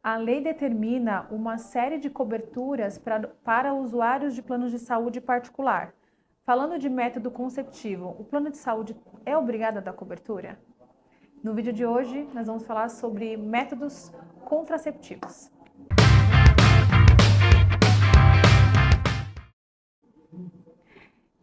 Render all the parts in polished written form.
A lei determina uma série de coberturas para usuários de planos de saúde particular. Falando de método conceptivo, o plano de saúde é obrigado a dar cobertura? No vídeo de hoje, nós vamos falar sobre métodos contraceptivos.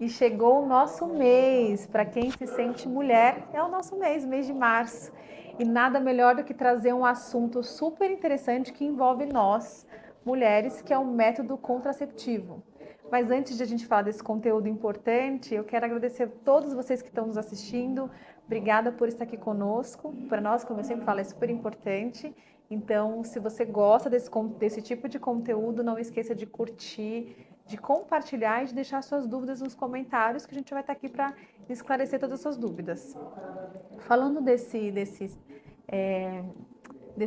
E chegou o nosso mês. Para quem se sente mulher, é o nosso mês de março. E nada melhor do que trazer um assunto super interessante que envolve nós, mulheres, que é o método contraceptivo. Mas antes de a gente falar desse conteúdo importante, eu quero agradecer a todos vocês que estão nos assistindo. Obrigada por estar aqui conosco. Para nós, como eu sempre falo, é super importante. Então, se você gosta desse tipo de conteúdo, não esqueça de curtir, de compartilhar e de deixar suas dúvidas nos comentários, que a gente vai estar aqui para esclarecer todas as suas dúvidas. Falando desse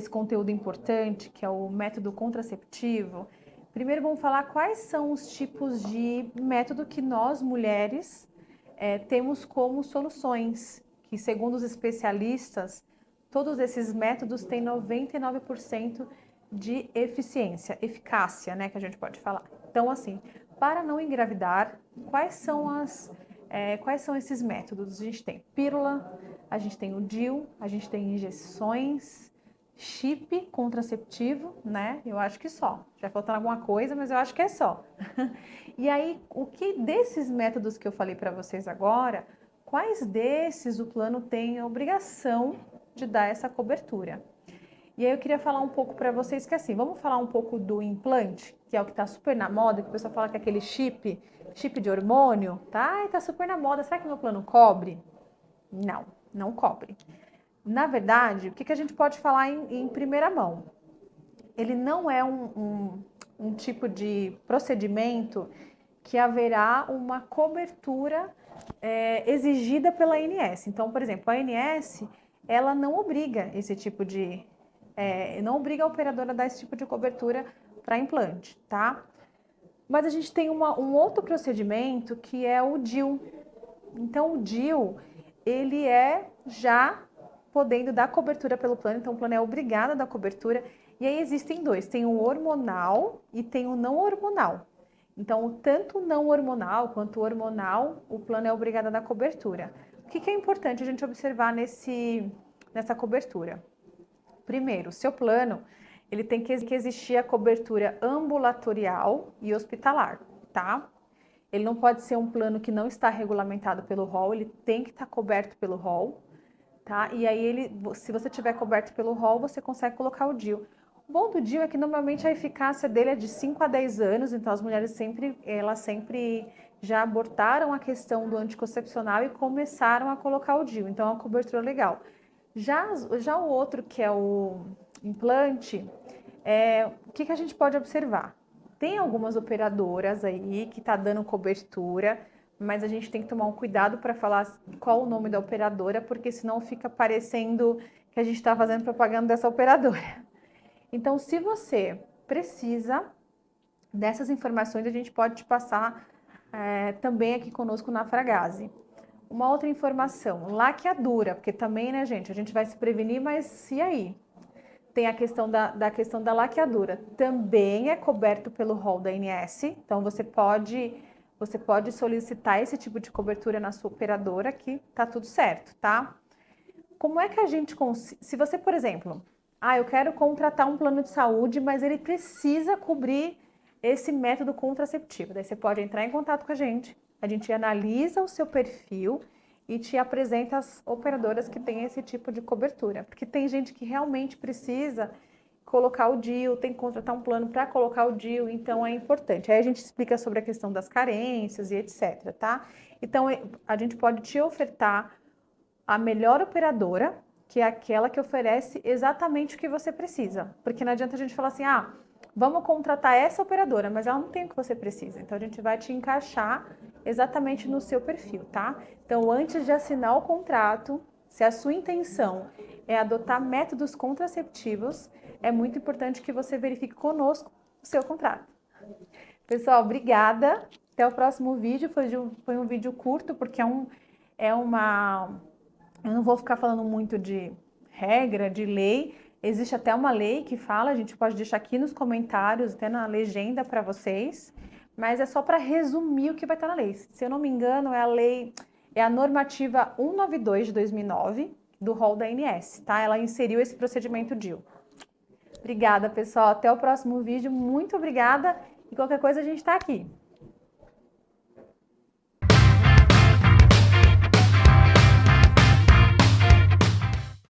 conteúdo importante, que é o método contraceptivo, primeiro vamos falar quais são os tipos de método que nós, mulheres, temos como soluções, que segundo os especialistas, todos esses métodos têm 99% de eficácia, né, que a gente pode falar. Então, assim, para não engravidar, quais são esses métodos? A gente tem pílula, a gente tem o DIU, a gente tem injeções, chip contraceptivo, né? Eu acho que só. Já faltando alguma coisa, mas eu acho que é só. E aí, o que desses métodos que eu falei para vocês agora, quais desses o plano tem a obrigação de dar essa cobertura? E aí eu queria falar um pouco para vocês que assim, vamos falar um pouco do implante, que é o que está super na moda, que o pessoal fala que é aquele chip de hormônio, tá? Ai, tá super na moda, será que meu plano cobre? Não, não cobre. Na verdade, o que a gente pode falar em primeira mão? Ele não é um tipo de procedimento que haverá uma cobertura exigida pela ANS. Então, por exemplo, a ANS, ela não obriga esse tipo de... não obriga a operadora a dar esse tipo de cobertura para implante, tá? Mas a gente tem um outro procedimento que é o DIU. Então, o DIU, ele é já podendo dar cobertura pelo plano, então o plano é obrigado a dar cobertura. E aí existem dois, tem o hormonal e tem o não hormonal. Então, tanto o não hormonal quanto o hormonal, o plano é obrigado a dar cobertura. O que é importante a gente observar nessa cobertura? Primeiro, o seu plano, ele tem que existir a cobertura ambulatorial e hospitalar, tá? Ele não pode ser um plano que não está regulamentado pelo rol, ele tem que estar coberto pelo rol, tá? E aí se você tiver coberto pelo rol, você consegue colocar o DIU. O bom do DIU é que normalmente a eficácia dele é de 5 a 10 anos, então as mulheres elas sempre já abortaram a questão do anticoncepcional e começaram a colocar o DIU, então é uma cobertura legal. Já o outro, que é o implante, o que a gente pode observar? Tem algumas operadoras aí que tá dando cobertura, mas a gente tem que tomar um cuidado para falar qual o nome da operadora, porque senão fica parecendo que a gente está fazendo propaganda dessa operadora. Então, se você precisa dessas informações, a gente pode te passar também aqui conosco na Fragase. Uma outra informação, laqueadura, porque também, né, gente, a gente vai se prevenir, mas e aí? Tem a questão questão da laqueadura. Também é coberto pelo rol da ANS, então você pode solicitar esse tipo de cobertura na sua operadora que tá tudo certo, tá? Como é que a gente se você, por exemplo, eu quero contratar um plano de saúde, mas ele precisa cobrir esse método contraceptivo. Daí você pode entrar em contato com a gente analisa o seu perfil e te apresenta as operadoras que têm esse tipo de cobertura. Porque tem gente que realmente precisa colocar o DIU, tem que contratar um plano para colocar o DIU, então é importante. Aí a gente explica sobre a questão das carências e etc, tá? Então a gente pode te ofertar a melhor operadora, que é aquela que oferece exatamente o que você precisa. Porque não adianta a gente falar assim, vamos contratar essa operadora, mas ela não tem o que você precisa. Então a gente vai te encaixar exatamente no seu perfil, tá? Então antes de assinar o contrato, se a sua intenção é adotar métodos contraceptivos, é muito importante que você verifique conosco o seu contrato. Pessoal, obrigada. Até o próximo vídeo. Foi um vídeo curto, porque é uma... Eu não vou ficar falando muito de regra, de lei, Existe até uma lei que fala, a gente pode deixar aqui nos comentários, até na legenda para vocês, mas é só para resumir o que vai estar na lei. Se eu não me engano, é a normativa 192 de 2009 do rol da ANS, tá? Ela inseriu esse procedimento DIU. Obrigada, pessoal. Até o próximo vídeo. Muito obrigada. E qualquer coisa a gente está aqui.